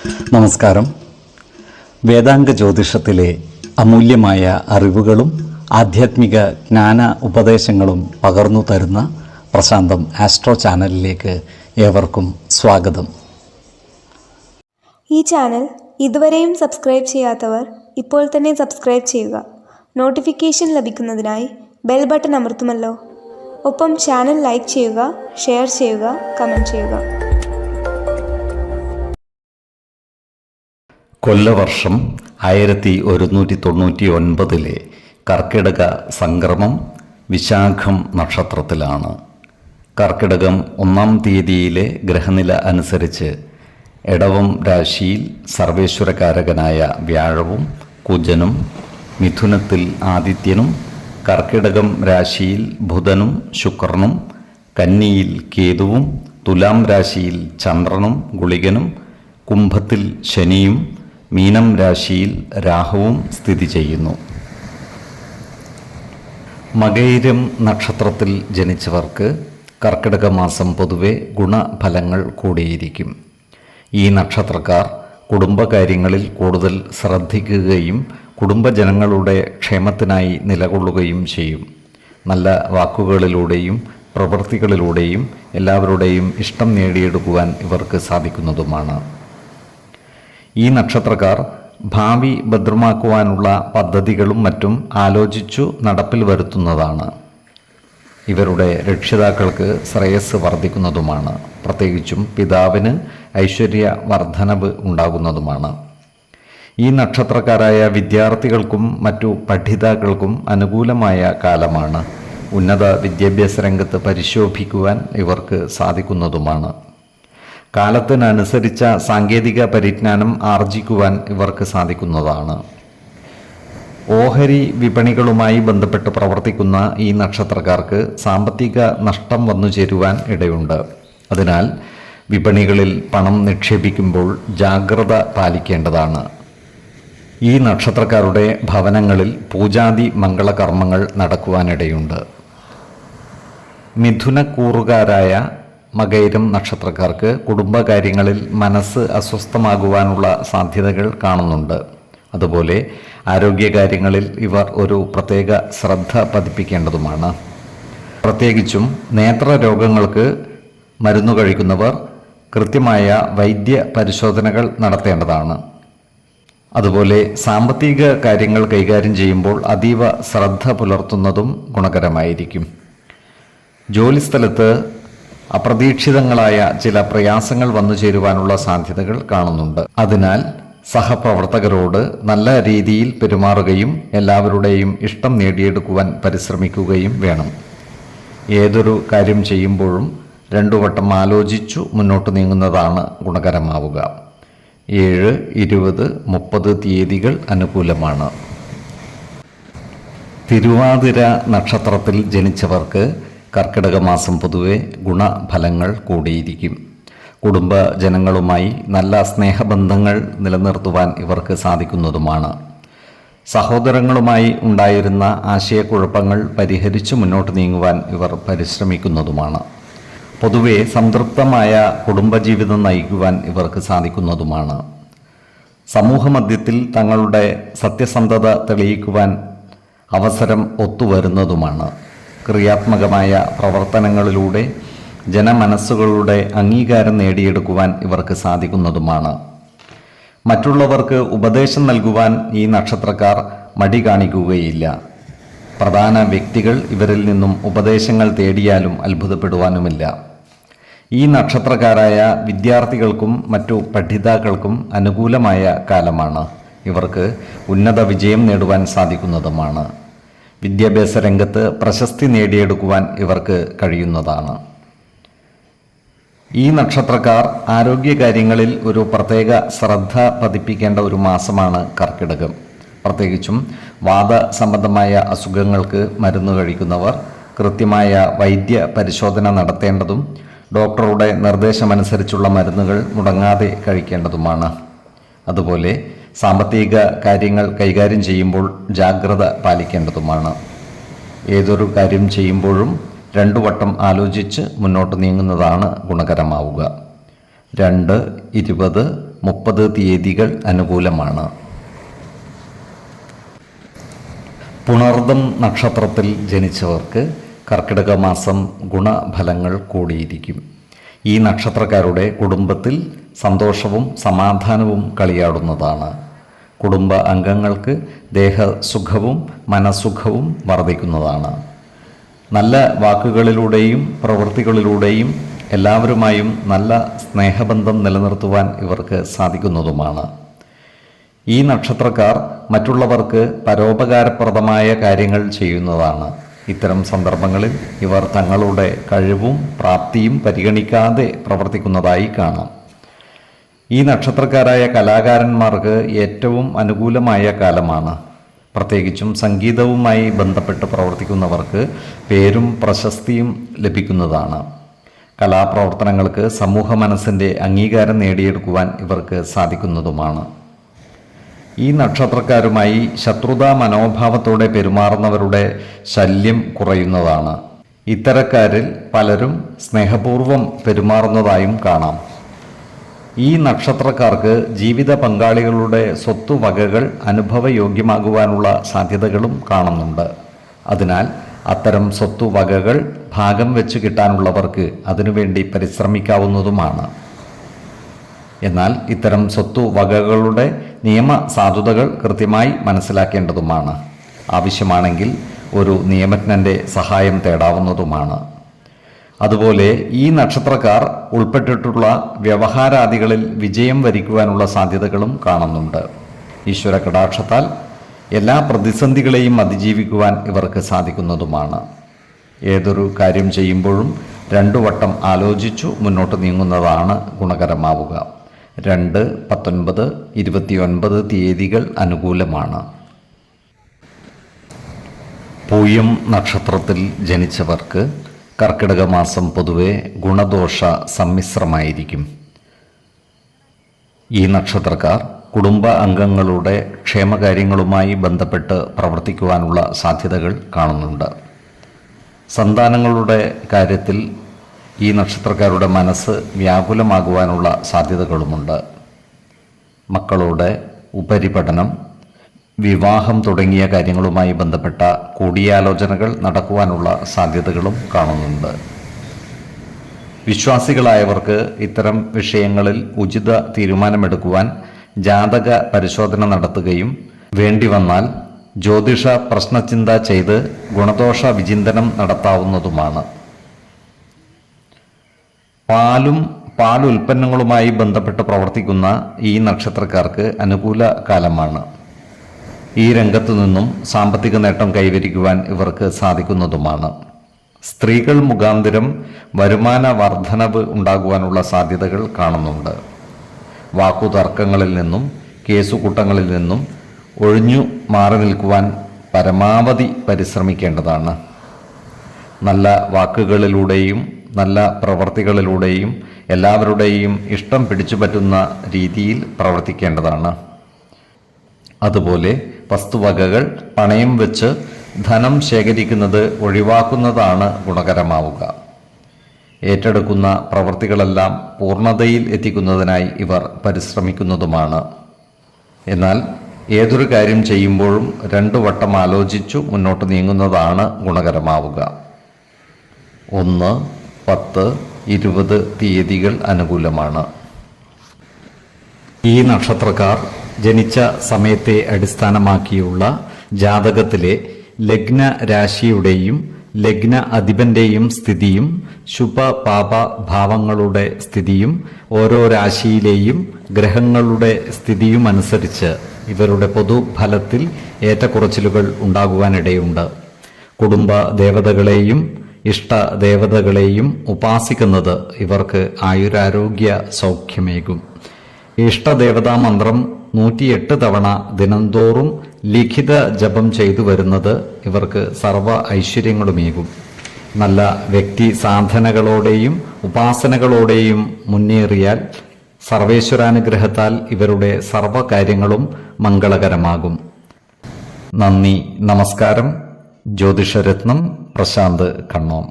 നമസ്കാരം. വേദാംഗ ജ്യോതിഷത്തിലെ അമൂല്യമായ അറിവുകളും ആധ്യാത്മിക ജ്ഞാന ഉപദേശങ്ങളും പകർന്നു തരുന്ന പ്രശാന്തം ആസ്ട്രോ ചാനലിലേക്ക് ഏവർക്കും സ്വാഗതം. ഈ ചാനൽ ഇതുവരെയും സബ്സ്ക്രൈബ് ചെയ്യാത്തവർ ഇപ്പോൾ തന്നെ സബ്സ്ക്രൈബ് ചെയ്യുക. നോട്ടിഫിക്കേഷൻ ലഭിക്കുന്നതിനായി ബെൽ ബട്ടൺ അമർത്തുമല്ലോ. ഒപ്പം ചാനൽ ലൈക്ക് ചെയ്യുക, ഷെയർ ചെയ്യുക, കമൻറ്റ് ചെയ്യുക. കൊല്ലവർഷം 1199 കർക്കിടക സംക്രമം വിശാഖം നക്ഷത്രത്തിലാണ്. കർക്കിടകം 1-ാം തീയതിയിലെ ഗ്രഹനില അനുസരിച്ച് എടവം രാശിയിൽ സർവേശ്വരകാരകനായ വ്യാഴവും കുജനും, മിഥുനത്തിൽ ആദിത്യനും, കർക്കിടകം രാശിയിൽ ബുധനും ശുക്രനും, കന്നിയിൽ കേതുവും, തുലാം രാശിയിൽ ചന്ദ്രനും ഗുളികനും, കുംഭത്തിൽ ശനിയും, മീനം രാശിയിൽ രാഹുവും സ്ഥിതി ചെയ്യുന്നു. മകയിരം നക്ഷത്രത്തിൽ ജനിച്ചവർക്ക് കർക്കിടക മാസം പൊതുവെ ഗുണഫലങ്ങൾ കൂടിയിരിക്കും. ഈ നക്ഷത്രക്കാർ കുടുംബകാര്യങ്ങളിൽ കൂടുതൽ ശ്രദ്ധിക്കുകയും കുടുംബജനങ്ങളുടെ ക്ഷേമത്തിനായി നിലകൊള്ളുകയും ചെയ്യും. നല്ല വാക്കുകളിലൂടെയും പ്രവൃത്തികളിലൂടെയും എല്ലാവരുടെയും ഇഷ്ടം നേടിയെടുക്കുവാൻ ഇവർക്ക് സാധിക്കുന്നതുമാണ്. ഈ നക്ഷത്രക്കാർ ഭാവി ഭദ്രമാക്കുവാനുള്ള പദ്ധതികളും മറ്റും ആലോചിച്ചു നടപ്പിൽ വരുത്തുന്നതാണ്. ഇവരുടെ രക്ഷിതാക്കൾക്ക് ശ്രേയസ് വർദ്ധിക്കുന്നതുമാണ്. പ്രത്യേകിച്ചും പിതാവിന് ഐശ്വര്യ വർധനവ് ഉണ്ടാകുന്നതുമാണ്. ഈ നക്ഷത്രക്കാരായ വിദ്യാർത്ഥികൾക്കും മറ്റു പഠിതാക്കൾക്കും അനുകൂലമായ കാലമാണ്. ഉന്നത വിദ്യാഭ്യാസ രംഗത്ത് പരിശോഭിക്കുവാൻ ഇവർക്ക് സാധിക്കുന്നതുമാണ്. കാലത്തിനനുസരിച്ച സാങ്കേതിക പരിജ്ഞാനം ആർജിക്കുവാൻ ഇവർക്ക് സാധിക്കുന്നതാണ്. ഓഹരി വിപണികളുമായി ബന്ധപ്പെട്ട് പ്രവർത്തിക്കുന്ന ഈ നക്ഷത്രക്കാർക്ക് സാമ്പത്തിക നഷ്ടം വന്നു ചേരുവാൻ ഇടയുണ്ട്. അതിനാൽ വിപണികളിൽ പണം നിക്ഷേപിക്കുമ്പോൾ ജാഗ്രത പാലിക്കേണ്ടതാണ്. ഈ നക്ഷത്രക്കാരുടെ ഭവനങ്ങളിൽ പൂജാതി മംഗളകർമ്മങ്ങൾ നടക്കുവാനിടയുണ്ട്. മിഥുനക്കൂറുകാരായ മകയിരം നക്ഷത്രക്കാർക്ക് കുടുംബകാര്യങ്ങളിൽ മനസ്സ് അസ്വസ്ഥമാകുവാനുള്ള സാധ്യതകൾ കാണുന്നുണ്ട്. അതുപോലെ ആരോഗ്യകാര്യങ്ങളിൽ ഇവർ ഒരു പ്രത്യേക ശ്രദ്ധ പതിപ്പിക്കേണ്ടതുമാണ്. പ്രത്യേകിച്ചും നേത്രരോഗങ്ങൾക്ക് മരുന്ന് കഴിക്കുന്നവർ കൃത്യമായ വൈദ്യ പരിശോധനകൾ നടത്തേണ്ടതാണ്. അതുപോലെ സാമ്പത്തിക കാര്യങ്ങൾ കൈകാര്യം ചെയ്യുമ്പോൾ അതീവ ശ്രദ്ധ പുലർത്തുന്നതും ഗുണകരമായിരിക്കും. ജോലിസ്ഥലത്ത് അപ്രതീക്ഷിതങ്ങളായ ചില പ്രയാസങ്ങൾ വന്നു ചേരുവാനുള്ള സാധ്യതകൾ കാണുന്നുണ്ട്. അതിനാൽ സഹപ്രവർത്തകരോട് നല്ല രീതിയിൽ പെരുമാറുകയും എല്ലാവരുടെയും ഇഷ്ടം നേടിയെടുക്കുവാൻ പരിശ്രമിക്കുകയും വേണം. ഏതൊരു കാര്യം ചെയ്യുമ്പോഴും 2 വട്ടം ആലോചിച്ചു മുന്നോട്ട് നീങ്ങുന്നതാണ് ഗുണകരമാവുക. 7, 20, 30 തീയതികൾ അനുകൂലമാണ്. തിരുവാതിര നക്ഷത്രത്തിൽ ജനിച്ചവർക്ക് കർക്കിടക മാസം പൊതുവെ ഗുണഫലങ്ങൾ കൂടിയിരിക്കും. കുടുംബജനങ്ങളുമായി നല്ല സ്നേഹബന്ധങ്ങൾ നിലനിർത്തുവാൻ ഇവർക്ക് സാധിക്കുന്നതുമാണ്. സഹോദരങ്ങളുമായി ഉണ്ടായിരുന്ന ആശയക്കുഴപ്പങ്ങൾ പരിഹരിച്ചു മുന്നോട്ട് നീങ്ങുവാൻ ഇവർ പരിശ്രമിക്കുന്നതുമാണ്. പൊതുവെ സംതൃപ്തമായ കുടുംബജീവിതം നയിക്കുവാൻ ഇവർക്ക് സാധിക്കുന്നതുമാണ്. സമൂഹമധ്യത്തിൽ തങ്ങളുടെ സത്യസന്ധത തെളിയിക്കുവാൻ അവസരം ഒത്തുവരുന്നതുമാണ്. ക്രിയാത്മകമായ പ്രവർത്തനങ്ങളിലൂടെ ജനമനസ്സുകളുടെ അംഗീകാരം നേടിയെടുക്കുവാൻ ഇവർക്ക് സാധിക്കുന്നതുമാണ്. മറ്റുള്ളവർക്ക് ഉപദേശം നൽകുവാൻ ഈ നക്ഷത്രക്കാർ മടി കാണിക്കുകയില്ല. പ്രധാന വ്യക്തികൾ ഇവരിൽ നിന്നും ഉപദേശങ്ങൾ തേടിയാലും അത്ഭുതപ്പെടുവാനുമില്ല. ഈ നക്ഷത്രക്കാരായ വിദ്യാർത്ഥികൾക്കും മറ്റു പഠിതാക്കൾക്കും അനുകൂലമായ കാലമാണ്. ഇവർക്ക് ഉന്നത വിജയം നേടുവാൻ സാധിക്കുന്നതുമാണ്. വിദ്യാഭ്യാസ രംഗത്ത് പ്രശസ്തി നേടിയെടുക്കുവാൻ ഇവർക്ക് കഴിയുന്നതാണ്. ഈ നക്ഷത്രക്കാർ ആരോഗ്യകാര്യങ്ങളിൽ ഒരു പ്രത്യേക ശ്രദ്ധ പതിപ്പിക്കേണ്ട ഒരു മാസമാണ് കർക്കിടകം. പ്രത്യേകിച്ചും വാത സംബന്ധമായ അസുഖങ്ങൾക്ക് മരുന്ന് കഴിക്കുന്നവർ കൃത്യമായ വൈദ്യ പരിശോധന നടത്തേണ്ടതും ഡോക്ടറുടെ നിർദ്ദേശമനുസരിച്ചുള്ള മരുന്നുകൾ മുടങ്ങാതെ കഴിക്കേണ്ടതുമാണ്. അതുപോലെ സാമ്പത്തിക കാര്യങ്ങൾ കൈകാര്യം ചെയ്യുമ്പോൾ ജാഗ്രത പാലിക്കേണ്ടതുമാണ്. ഏതൊരു കാര്യം ചെയ്യുമ്പോഴും 2 വട്ടം ആലോചിച്ച് മുന്നോട്ട് നീങ്ങുന്നതാണ് ഗുണകരമാവുക. 2, 20, 30 തീയതികൾ അനുകൂലമാണ്. പുണർദം നക്ഷത്രത്തിൽ ജനിച്ചവർക്ക് കർക്കിടക മാസം ഗുണഫലങ്ങൾ കൂടിയിരിക്കും. ഈ നക്ഷത്രക്കാരുടെ കുടുംബത്തിൽ സന്തോഷവും സമാധാനവും കളിയാടുന്നതാണ്. കുടുംബ അംഗങ്ങൾക്ക് ദേഹസുഖവും മനസുഖവും വർദ്ധിക്കുന്നതാണ്. നല്ല വാക്കുകളിലൂടെയും പ്രവൃത്തികളിലൂടെയും എല്ലാവരുമായും നല്ല സ്നേഹബന്ധം നിലനിർത്തുവാൻ ഇവർക്ക് സാധിക്കുന്നതുമാണ്. ഈ നക്ഷത്രക്കാർ മറ്റുള്ളവർക്ക് പരോപകാരപ്രദമായ കാര്യങ്ങൾ ചെയ്യുന്നതാണ്. ഇത്തരം സന്ദർഭങ്ങളിൽ ഇവർ തങ്ങളുടെ കഴിവും പ്രാപ്തിയും പരിഗണിക്കാതെ പ്രവർത്തിക്കുന്നതായി കാണാം. ഈ നക്ഷത്രക്കാരായ കലാകാരന്മാർക്ക് ഏറ്റവും അനുകൂലമായ കാലമാണ്. പ്രത്യേകിച്ചും സംഗീതവുമായി ബന്ധപ്പെട്ട് പ്രവർത്തിക്കുന്നവർക്ക് പേരും പ്രശസ്തിയും ലഭിക്കുന്നതാണ്. കലാപ്രവർത്തനങ്ങൾക്ക് സമൂഹ മനസ്സിൻ്റെ അംഗീകാരം നേടിയെടുക്കുവാൻ ഇവർക്ക് സാധിക്കുന്നതുമാണ്. ഈ നക്ഷത്രക്കാരുമായി ശത്രുതാ മനോഭാവത്തോടെ പെരുമാറുന്നവരുടെ ശല്യം കുറയുന്നതാണ്. ഇത്തരക്കാരിൽ പലരും സ്നേഹപൂർവ്വം പെരുമാറുന്നതായും കാണാം. ഈ നക്ഷത്രക്കാർക്ക് ജീവിത പങ്കാളികളുടെ സ്വത്തുവകകൾ അനുഭവയോഗ്യമാകുവാനുള്ള സാധ്യതകളും കാണുന്നുണ്ട്. അതിനാൽ അത്തരം സ്വത്തുവകകൾ ഭാഗം വെച്ച് കിട്ടാനുള്ളവർക്ക് അതിനുവേണ്ടി പരിശ്രമിക്കാവുന്നതുമാണ്. എന്നാൽ ഇത്തരം സ്വത്തുവകകളുടെ നിയമ സാധുതകൾ കൃത്യമായി മനസ്സിലാക്കേണ്ടതുമാണ്. ആവശ്യമാണെങ്കിൽ ഒരു നിയമജ്ഞൻ്റെ സഹായം തേടാവുന്നതുമാണ്. അതുപോലെ ഈ നക്ഷത്രക്കാർ ഉൾപ്പെട്ടിട്ടുള്ള വ്യവഹാരാദികളിൽ വിജയം വരിക്കുവാനുള്ള സാധ്യതകളും കാണുന്നുണ്ട്. ഈശ്വര കടാക്ഷത്താൽ എല്ലാ പ്രതിസന്ധികളെയും അതിജീവിക്കുവാൻ ഇവർക്ക് സാധിക്കുന്നതുമാണ്. ഏതൊരു കാര്യം ചെയ്യുമ്പോഴും 2 വട്ടം ആലോചിച്ചു മുന്നോട്ട് നീങ്ങുന്നതാണ് ഗുണകരമാവുക. 2, 19, 29 തീയതികൾ അനുകൂലമാണ്. പൂയം നക്ഷത്രത്തിൽ ജനിച്ചവർക്ക് കർക്കിടക മാസം പൊതുവെ ഗുണദോഷ സമ്മിശ്രമായിരിക്കും. ഈ നക്ഷത്രക്കാർ കുടുംബ അംഗങ്ങളുടെ ക്ഷേമകാര്യങ്ങളുമായി ബന്ധപ്പെട്ട് പ്രവർത്തിക്കുവാനുള്ള സാധ്യതകൾ കാണുന്നുണ്ട്. സന്താനങ്ങളുടെ കാര്യത്തിൽ ഈ നക്ഷത്രക്കാരുടെ മനസ്സ് വ്യാകുലമാകുവാനുള്ള സാധ്യതകളുമുണ്ട്. മക്കളുടെ ഉപരിപഠനം, വിവാഹം തുടങ്ങിയ കാര്യങ്ങളുമായി ബന്ധപ്പെട്ട കൂടിയാലോചനകൾ നടക്കുവാനുള്ള സാധ്യതകളും കാണുന്നുണ്ട്. വിശ്വാസികളായവർക്ക് ഇത്തരം വിഷയങ്ങളിൽ ഉചിത തീരുമാനമെടുക്കുവാൻ ജാതക പരിശോധന നടത്തുകയും വേണ്ടി വന്നാൽ ജ്യോതിഷ പ്രശ്നചിന്ത ചെയ്ത് ഗുണദോഷ വിചിന്തനം നടത്താവുന്നതുമാണ്. പാലുൽപ്പന്നങ്ങളുമായി ബന്ധപ്പെട്ട് പ്രവർത്തിക്കുന്ന ഈ നക്ഷത്രക്കാർക്ക് അനുകൂല കാലമാണ്. ഈ രംഗത്തു നിന്നും സാമ്പത്തിക നേട്ടം കൈവരിക്കുവാൻ ഇവർക്ക് സാധിക്കുന്നതുമാണ്. സ്ത്രീകൾ മുഖാന്തരം വരുമാന വർധനവ് ഉണ്ടാകുവാനുള്ള സാധ്യതകൾ കാണുന്നുണ്ട്. വാക്കുതർക്കങ്ങളിൽ നിന്നും കേസുകൂട്ടങ്ങളിൽ നിന്നും ഒഴിഞ്ഞു മാറി നിൽക്കുവാൻ പരമാവധി പരിശ്രമിക്കേണ്ടതാണ്. നല്ല വാക്കുകളിലൂടെയും നല്ല പ്രവർത്തികളിലൂടെയും എല്ലാവരുടെയും ഇഷ്ടം പിടിച്ചുപറ്റുന്ന രീതിയിൽ പ്രവർത്തിക്കേണ്ടതാണ്. അതുപോലെ വസ്തുവകകൾ പണയം വെച്ച് ധനം ശേഖരിക്കുന്നത് ഒഴിവാക്കുന്നതാണ് ഗുണകരമാവുക. ഏറ്റെടുക്കുന്ന പ്രവൃത്തികളെല്ലാം പൂർണ്ണതയിൽ എത്തിക്കുന്നതിനായി ഇവർ പരിശ്രമിക്കുന്നതുമാണ്. എന്നാൽ ഏതൊരു കാര്യം ചെയ്യുമ്പോഴും 2 വട്ടം ആലോചിച്ചു മുന്നോട്ട് നീങ്ങുന്നതാണ് ഗുണകരമാവുക. 1, 10, 20 തീയതികൾ അനുകൂലമാണ്. ഈ നക്ഷത്രക്കാർ ജനിച്ച സമയത്തെ അടിസ്ഥാനമാക്കിയുള്ള ജാതകത്തിലെ ലഗ്ന രാശിയുടെയും ലഗ്ന അധിപന്റെയും സ്ഥിതിയും ശുഭ പാപ ഭാവങ്ങളുടെ സ്ഥിതിയും ഓരോ രാശിയിലെയും ഗ്രഹങ്ങളുടെ സ്ഥിതിയും അനുസരിച്ച് ഇവരുടെ പൊതുഫലത്തിൽ ഏറ്റക്കുറച്ചിലുകൾ ഉണ്ടാകുവാനിടയുണ്ട്. കുടുംബ ദേവതകളെയും ഇഷ്ടദേവതകളെയും ഉപാസിക്കുന്നത് ഇവർക്ക് ആയുരാരോഗ്യ സൗഖ്യമേകും. ഇഷ്ടദേവതാ മന്ത്രം 108 തവണ ദിനംതോറും ലിഖിത ജപം ചെയ്തു വരുന്നത് ഇവർക്ക് സർവ ഐശ്വര്യങ്ങളുമേകും. നല്ല വ്യക്തി സാധനകളോടെയും ഉപാസനകളോടെയും മുന്നേറിയാൽ സർവേശ്വരാനുഗ്രഹത്താൽ ഇവരുടെ സർവകാര്യങ്ങളും മംഗളകരമാകും. നന്ദി, നമസ്കാരം. ജ്യോതിഷരത്നം പ്രശാന്ത് കണ്ണോം.